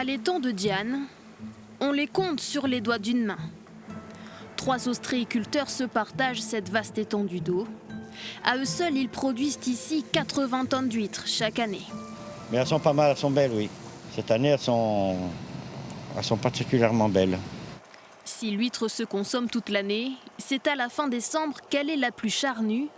À l'étang de Diane, on les compte sur les doigts d'une main. 3 ostréiculteurs se partagent cette vaste étendue d'eau. À eux seuls, ils produisent ici 80 tonnes d'huîtres chaque année. Mais elles sont pas mal, elles sont belles, oui. Cette année, elles sont particulièrement belles. Si l'huître se consomme toute l'année, c'est à la fin décembre qu'elle est la plus charnue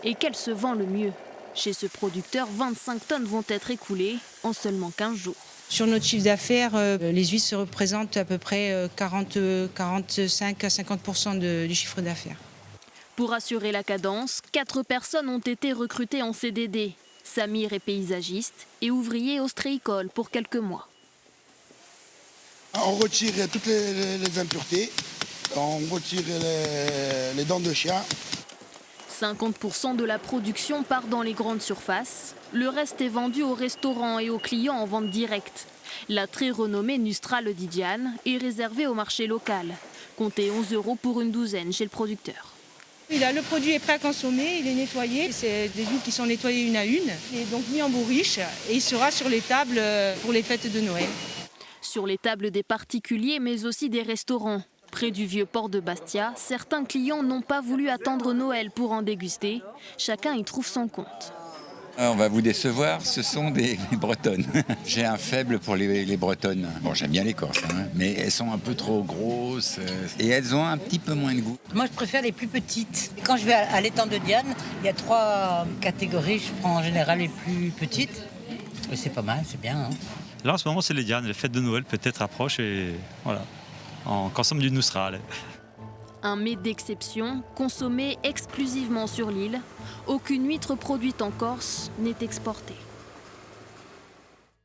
et qu'elle se vend le mieux. Chez ce producteur, 25 tonnes vont être écoulées en seulement 15 jours. Sur notre chiffre d'affaires, les huîtres se représentent à peu près 45 à 50% du chiffre d'affaires. Pour assurer la cadence, 4 personnes ont été recrutées en CDD. Samir est paysagiste et ouvrier ostréicole pour quelques mois. On retire toutes les impuretés, on retire les dents de chien. 50% de la production part dans les grandes surfaces. Le reste est vendu aux restaurants et aux clients en vente directe. La très renommée Nustrale de Diane est réservée au marché local. Comptez 11 € pour une douzaine chez le producteur. Le produit est prêt à consommer, il est nettoyé. C'est des huîtres qui sont nettoyées une à une. Il est donc mis en bourriche et il sera sur les tables pour les fêtes de Noël. Sur les tables des particuliers, mais aussi des restaurants. Près du vieux port de Bastia, certains clients n'ont pas voulu attendre Noël pour en déguster. Chacun y trouve son compte. On va vous décevoir, ce sont des Bretonnes. J'ai un faible pour les Bretonnes. Bon, j'aime bien les Corses, mais elles sont un peu trop grosses et elles ont un petit peu moins de goût. Moi, je préfère les plus petites. Quand je vais à l'étang de Diane, il y a 3 catégories. Je prends en général les plus petites. Et c'est pas mal, c'est bien. Là, en ce moment, c'est les Dianes. Les fêtes de Noël peut-être approchent et voilà, on consomme du Nustrale. Un mets d'exception, consommé exclusivement sur l'île. Aucune huître produite en Corse n'est exportée.